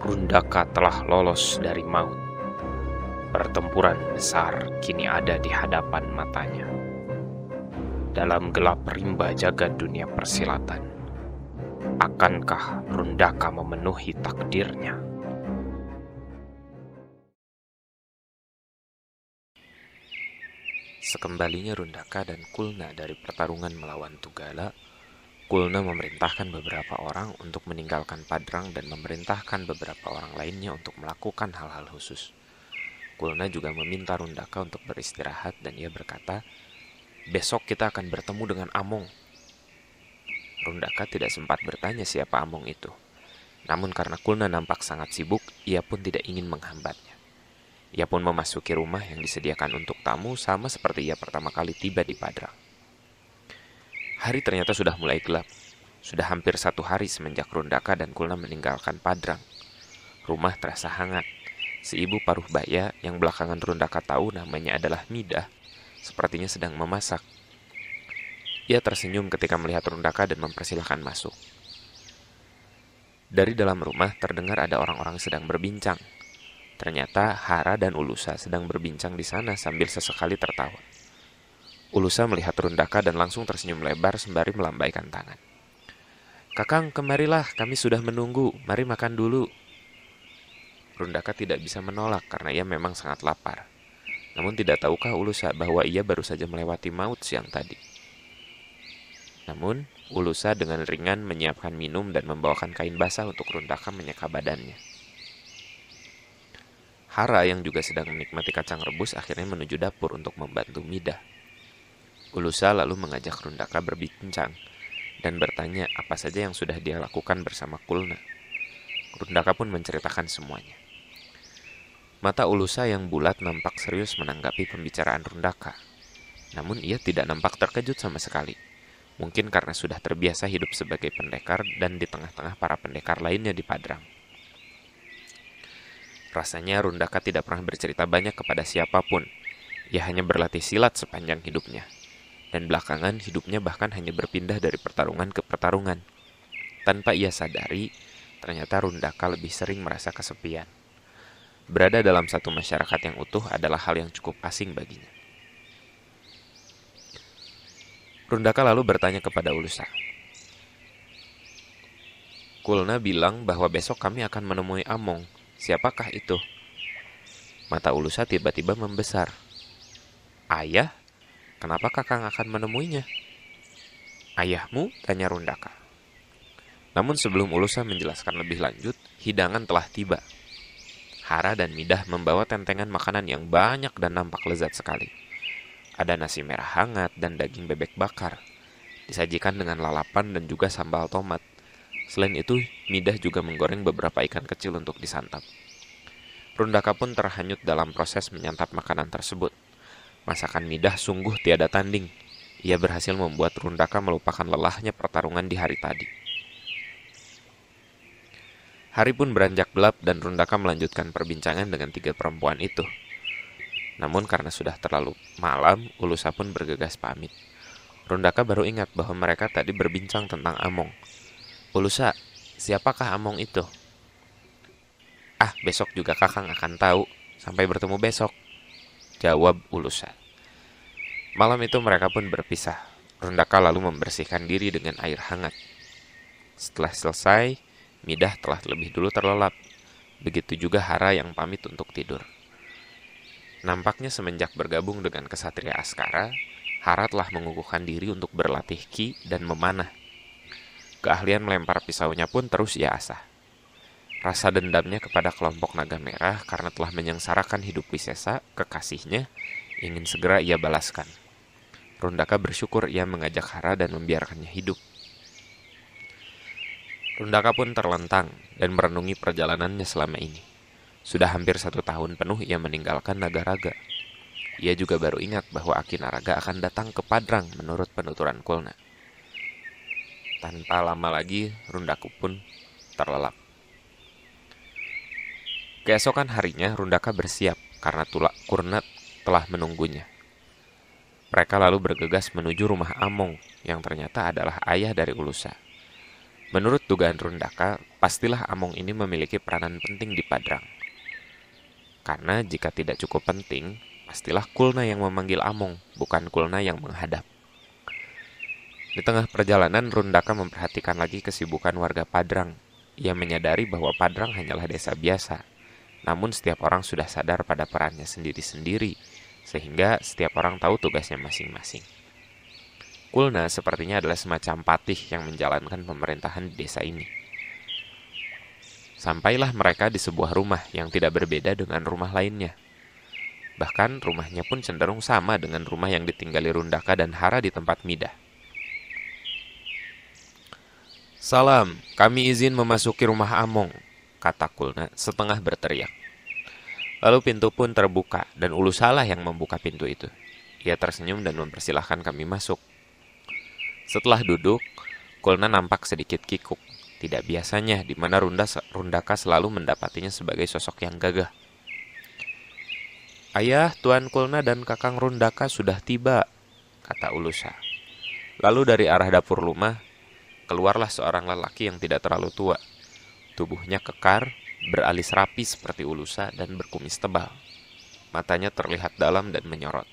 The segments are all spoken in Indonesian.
Rundaka telah lolos dari maut. Pertempuran besar kini ada di hadapan matanya. Dalam gelap rimba jagat dunia persilatan, akankah Rundaka memenuhi takdirnya? Sekembalinya Rundaka dan Kulna dari pertarungan melawan Tugala, Kulna memerintahkan beberapa orang untuk meninggalkan Padrang dan memerintahkan beberapa orang lainnya untuk melakukan hal-hal khusus. Kulna juga meminta Rundaka untuk beristirahat dan ia berkata, "Besok kita akan bertemu dengan Among." Rundaka tidak sempat bertanya siapa Among itu. Namun karena Kulna nampak sangat sibuk, ia pun tidak ingin menghambatnya. Ia pun memasuki rumah yang disediakan untuk tamu sama seperti ia pertama kali tiba di Padrang. Hari ternyata sudah mulai gelap. Sudah hampir 1 hari semenjak Rundaka dan Kulna meninggalkan Padrang. Rumah terasa hangat. Si ibu paruh baya yang belakangan Rundaka tahu namanya adalah Midah, sepertinya sedang memasak. Ia tersenyum ketika melihat Rundaka dan mempersilahkan masuk. Dari dalam rumah terdengar ada orang-orang sedang berbincang. Ternyata Hara dan Ulusa sedang berbincang di sana sambil sesekali tertawa. Ulusa melihat Rundaka dan langsung tersenyum lebar sembari melambaikan tangan. "Kakang, kemarilah, kami sudah menunggu, mari makan dulu." Rundaka tidak bisa menolak karena ia memang sangat lapar. Namun tidak tahukah Ulusa bahwa ia baru saja melewati maut siang tadi. Namun, Ulusa dengan ringan menyiapkan minum dan membawakan kain basah untuk Rundaka menyeka badannya. Hara yang juga sedang menikmati kacang rebus akhirnya menuju dapur untuk membantu Midah. Ulusa lalu mengajak Rundaka berbincang dan bertanya apa saja yang sudah dia lakukan bersama Kulna. Rundaka pun menceritakan semuanya. Mata Ulusa yang bulat nampak serius menanggapi pembicaraan Rundaka. Namun ia tidak nampak terkejut sama sekali. Mungkin karena sudah terbiasa hidup sebagai pendekar dan di tengah-tengah para pendekar lainnya di Padrang. Rasanya Rundaka tidak pernah bercerita banyak kepada siapapun. Ia hanya berlatih silat sepanjang hidupnya. Dan belakangan hidupnya bahkan hanya berpindah dari pertarungan ke pertarungan. Tanpa ia sadari, ternyata Rundaka lebih sering merasa kesepian. Berada dalam satu masyarakat yang utuh adalah hal yang cukup asing baginya. Rundaka lalu bertanya kepada Ulusa. "Kulna bilang bahwa besok kami akan menemui Among. Siapakah itu?" Mata Ulusa tiba-tiba membesar. "Ayah? Kenapa kakang akan menemuinya?" "Ayahmu?" tanya Rundaka. Namun sebelum Ulusa menjelaskan lebih lanjut, hidangan telah tiba. Hara dan Midah membawa tentengan makanan yang banyak dan nampak lezat sekali. Ada nasi merah hangat dan daging bebek bakar. Disajikan dengan lalapan dan juga sambal tomat. Selain itu, Midah juga menggoreng beberapa ikan kecil untuk disantap. Rundaka pun terhanyut dalam proses menyantap makanan tersebut. Masakan Midah sungguh tiada tanding. Ia berhasil membuat Rundaka melupakan lelahnya pertarungan di hari tadi. Hari pun beranjak gelap dan Rundaka melanjutkan perbincangan dengan 3 perempuan itu. Namun karena sudah terlalu malam, Ulusa pun bergegas pamit. Rundaka baru ingat bahwa mereka tadi berbincang tentang Among. "Ulusa, siapakah Among itu?" "Ah, besok juga kakang akan tahu. Sampai bertemu besok," jawab Ulusa. Malam itu mereka pun berpisah. Rundaka lalu membersihkan diri dengan air hangat. Setelah selesai, Midah telah lebih dulu terlelap. Begitu juga Hara yang pamit untuk tidur. Nampaknya semenjak bergabung dengan kesatria Askara, Hara telah mengukuhkan diri untuk berlatih ki dan memanah. Keahlian melempar pisaunya pun terus ia asah. Rasa dendamnya kepada kelompok naga merah karena telah menyengsarakan hidup Wisesa, kekasihnya, ingin segera ia balaskan. Rundaka bersyukur ia mengajak Hara dan membiarkannya hidup. Rundaka pun terlentang dan merenungi perjalanannya selama ini. Sudah hampir 1 tahun penuh ia meninggalkan Nagaraga. Ia juga baru ingat bahwa Akinaraga akan datang ke Padrang menurut penuturan Kulna. Tanpa lama lagi, Rundaka pun terlelap. Keesokan harinya, Rundaka bersiap karena Kulna telah menunggunya. Mereka lalu bergegas menuju rumah Among yang ternyata adalah ayah dari Ulusa. Menurut dugaan Rundaka, pastilah Among ini memiliki peranan penting di Padrang. Karena jika tidak cukup penting, pastilah Kulna yang memanggil Among, bukan Kulna yang menghadap. Di tengah perjalanan, Rundaka memperhatikan lagi kesibukan warga Padrang. Ia menyadari bahwa Padrang hanyalah desa biasa, namun setiap orang sudah sadar pada perannya sendiri-sendiri, sehingga setiap orang tahu tugasnya masing-masing. Kulna sepertinya adalah semacam patih yang menjalankan pemerintahan di desa ini. Sampailah mereka di sebuah rumah yang tidak berbeda dengan rumah lainnya. Bahkan rumahnya pun cenderung sama dengan rumah yang ditinggali Rundaka dan Hara di tempat Midah. "Salam, kami izin memasuki rumah Among," kata Kulna setengah berteriak. Lalu pintu pun terbuka dan Ulusalah yang membuka pintu itu. Ia tersenyum dan mempersilahkan kami masuk. Setelah duduk, Kulna nampak sedikit kikuk. Tidak biasanya, di mana Rundaka selalu mendapatinya sebagai sosok yang gagah. "Ayah, Tuan Kulna dan Kakang Rundaka sudah tiba," kata Ulusa. Lalu dari arah dapur rumah, keluarlah seorang lelaki yang tidak terlalu tua. Tubuhnya kekar, beralis rapi seperti Ulusa dan berkumis tebal. Matanya terlihat dalam dan menyorot.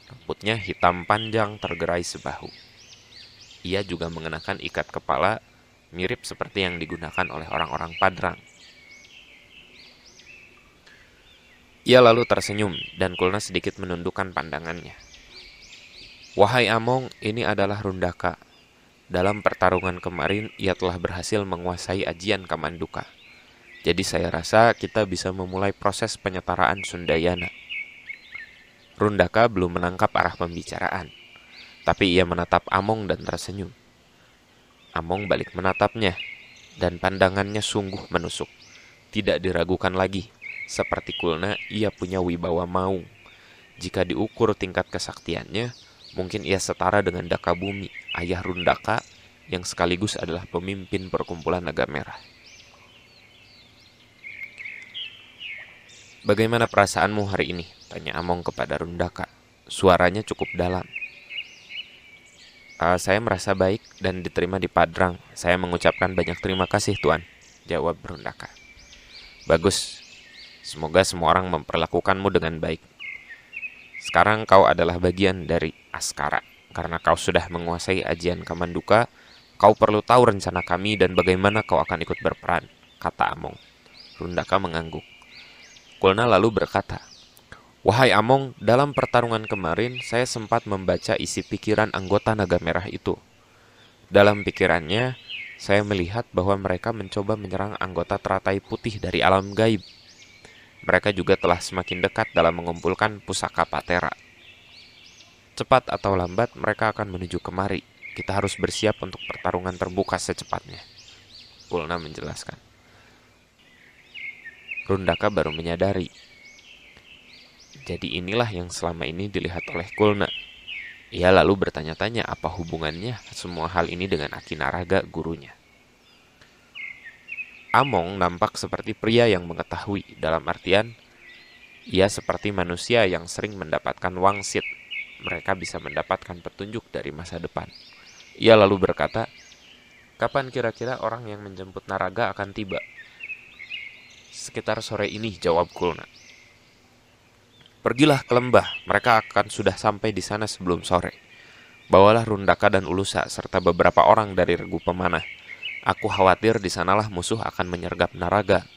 Rambutnya hitam panjang tergerai sebahu. Ia juga mengenakan ikat kepala mirip seperti yang digunakan oleh orang-orang Padrang. Ia lalu tersenyum dan Kulna sedikit menundukkan pandangannya. "Wahai Among, ini adalah Rundaka. Dalam pertarungan kemarin, ia telah berhasil menguasai ajian Kamanduka. Jadi saya rasa kita bisa memulai proses penyetaraan Sundayana." Rundaka belum menangkap arah pembicaraan, tapi ia menatap Among dan tersenyum. Among balik menatapnya, dan pandangannya sungguh menusuk. Tidak diragukan lagi, seperti Kulna, ia punya wibawa maung. Jika diukur tingkat kesaktiannya, mungkin ia setara dengan Dakabumi, ayah Rundaka, yang sekaligus adalah pemimpin perkumpulan Naga Merah. "Bagaimana perasaanmu hari ini?" tanya Among kepada Rundaka. Suaranya cukup dalam. Saya merasa baik dan diterima di Padrang. Saya mengucapkan banyak terima kasih, Tuan," jawab Rundaka. "Bagus. Semoga semua orang memperlakukanmu dengan baik. Sekarang kau adalah bagian dari Askara. Karena kau sudah menguasai ajian Kamanduka, kau perlu tahu rencana kami dan bagaimana kau akan ikut berperan," kata Among. Rundaka mengangguk. Kulna lalu berkata, "Wahai Among, dalam pertarungan kemarin, saya sempat membaca isi pikiran anggota Naga Merah itu. Dalam pikirannya, saya melihat bahwa mereka mencoba menyerang anggota teratai putih dari alam gaib. Mereka juga telah semakin dekat dalam mengumpulkan pusaka Patera. Cepat atau lambat, mereka akan menuju kemari. Kita harus bersiap untuk pertarungan terbuka secepatnya," Kulna menjelaskan. Rundaka baru menyadari. Jadi inilah yang selama ini dilihat oleh Kulna. Ia lalu bertanya-tanya apa hubungannya semua hal ini dengan Akinaraga, gurunya. Among nampak seperti pria yang mengetahui, dalam artian ia seperti manusia yang sering mendapatkan wangsit. Mereka bisa mendapatkan petunjuk dari masa depan. Ia lalu berkata, "Kapan kira-kira orang yang menjemput Naraga akan tiba?" "Sekitar sore ini," jawab Kulna. "Pergilah ke lembah, mereka akan sudah sampai di sana sebelum sore. Bawalah Rundaka dan Ulusa serta beberapa orang dari regu pemanah. Aku khawatir di sanalah musuh akan menyergap Naraga."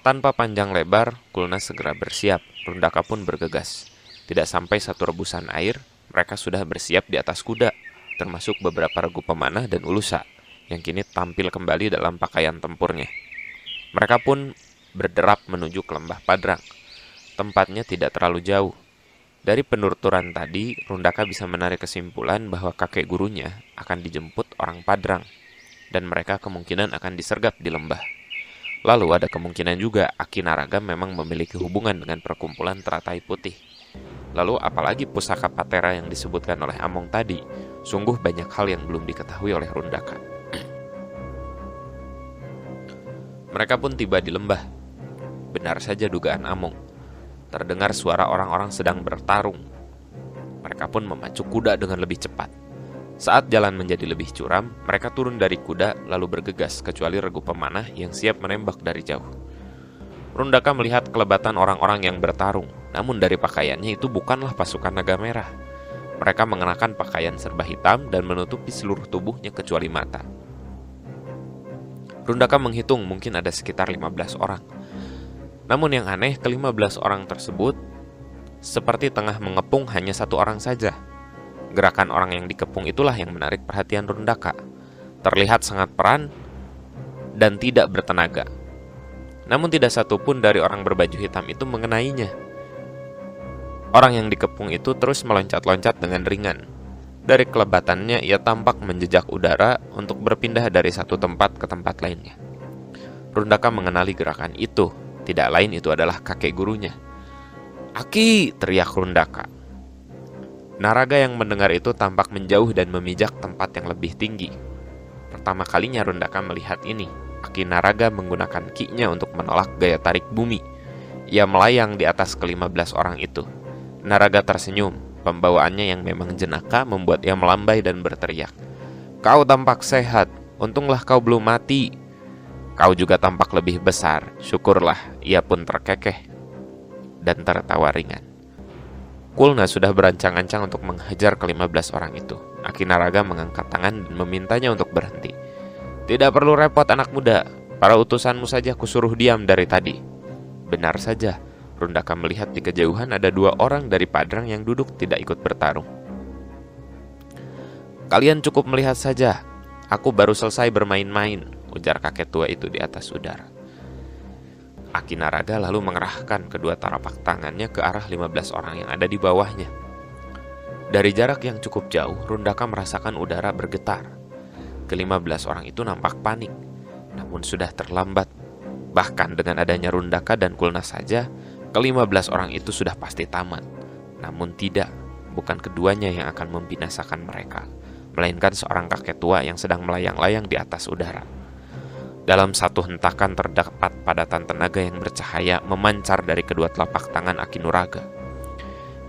Tanpa panjang lebar, Kulna segera bersiap. Rundaka pun bergegas. Tidak sampai satu rebusan air, mereka sudah bersiap di atas kuda, termasuk beberapa regu pemanah dan Ulusa, yang kini tampil kembali dalam pakaian tempurnya. Mereka pun berderap menuju ke lembah Padrang. Tempatnya tidak terlalu jauh. Dari penuturan tadi, Rundaka bisa menarik kesimpulan bahwa kakek gurunya akan dijemput orang Padrang, dan mereka kemungkinan akan disergap di lembah. Lalu ada kemungkinan juga Akinaraga memang memiliki hubungan dengan perkumpulan teratai putih. Lalu apalagi pusaka Patera yang disebutkan oleh Among tadi, sungguh banyak hal yang belum diketahui oleh Rundaka. Mereka pun tiba di lembah. Benar saja dugaan Among. Terdengar suara orang-orang sedang bertarung. Mereka pun memacu kuda dengan lebih cepat. Saat jalan menjadi lebih curam, mereka turun dari kuda lalu bergegas kecuali regu pemanah yang siap menembak dari jauh. Rundaka melihat kelebatan orang-orang yang bertarung, namun dari pakaiannya itu bukanlah pasukan naga merah. Mereka mengenakan pakaian serba hitam dan menutupi seluruh tubuhnya kecuali mata. Rundaka menghitung mungkin ada sekitar 15 orang. Namun yang aneh, ke-15 orang tersebut seperti tengah mengepung hanya satu orang saja. Gerakan orang yang dikepung itulah yang menarik perhatian Rundaka. Terlihat sangat peran dan tidak bertenaga. Namun tidak satu pun dari orang berbaju hitam itu mengenainya. Orang yang dikepung itu terus meloncat-loncat dengan ringan. Dari kelebatannya ia tampak menjejak udara untuk berpindah dari satu tempat ke tempat lainnya. Rundaka mengenali gerakan itu. Tidak lain itu adalah kakek gurunya. "Aki!" teriak Rundaka. Naraga yang mendengar itu tampak menjauh dan memijak tempat yang lebih tinggi. Pertama kalinya Rundaka melihat ini. Aki Naraga menggunakan ki-nya untuk menolak gaya tarik bumi. Ia melayang di atas ke-15 orang itu. Naraga tersenyum. Pembawaannya yang memang jenaka membuat ia melambai dan berteriak, "Kau tampak sehat. Untunglah kau belum mati. Kau juga tampak lebih besar. Syukurlah." Ia pun terkekeh dan tertawa ringan. Kulna sudah berancang-ancang untuk menghajar ke-15 orang itu. Aki Naraga mengangkat tangan dan memintanya untuk berhenti. "Tidak perlu repot anak muda. Para utusanmu saja kusuruh diam dari tadi." Benar saja, Rundaka melihat di kejauhan ada 2 orang dari Padrang yang duduk tidak ikut bertarung. "Kalian cukup melihat saja. Aku baru selesai bermain-main," ujar kakek tua itu di atas udara. Aki Naraga lalu mengerahkan kedua telapak tangannya ke arah 15 orang yang ada di bawahnya. Dari jarak yang cukup jauh, Rundaka merasakan udara bergetar. Ke-15 orang itu nampak panik, namun sudah terlambat. Bahkan dengan adanya Rundaka dan Kulna saja, ke-15 orang itu sudah pasti tamat. Namun tidak, bukan keduanya yang akan membinasakan mereka, melainkan seorang kakek tua yang sedang melayang-layang di atas udara. Dalam satu hentakan terdapat padatan tenaga yang bercahaya memancar dari kedua telapak tangan Aki Nuraga.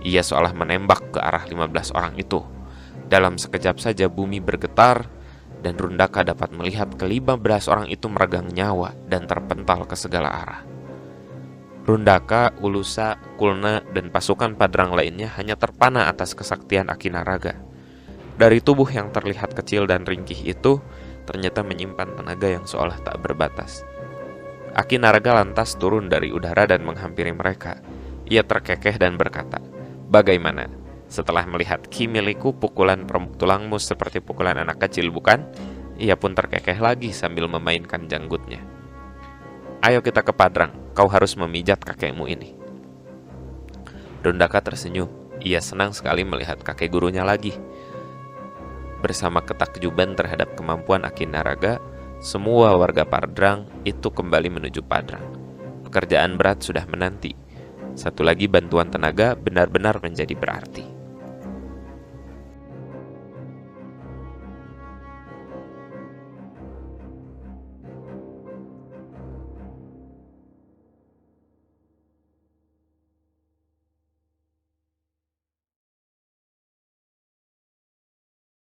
Ia seolah menembak ke arah 15 orang itu. Dalam sekejap saja bumi bergetar, dan Rundaka dapat melihat ke-15 orang itu meregang nyawa dan terpental ke segala arah. Rundaka, Ulusa, Kulna, dan pasukan Padrang lainnya hanya terpana atas kesaktian Aki Naraga. Dari tubuh yang terlihat kecil dan ringkih itu, ternyata menyimpan tenaga yang seolah tak berbatas. Aki Naraga lantas turun dari udara dan menghampiri mereka. Ia terkekeh dan berkata, "Bagaimana? Setelah melihat ki milikku, pukulan permuk tulangmu seperti pukulan anak kecil, bukan?" Ia pun terkekeh lagi sambil memainkan janggutnya. "Ayo kita ke Padrang, kau harus memijat kakekmu ini." Rundaka tersenyum. Ia senang sekali melihat kakek gurunya lagi. Bersama ketakjuban terhadap kemampuan Aki Naraga, semua warga Padrang itu kembali menuju Padrang. Pekerjaan berat sudah menanti. Satu lagi bantuan tenaga benar-benar menjadi berarti.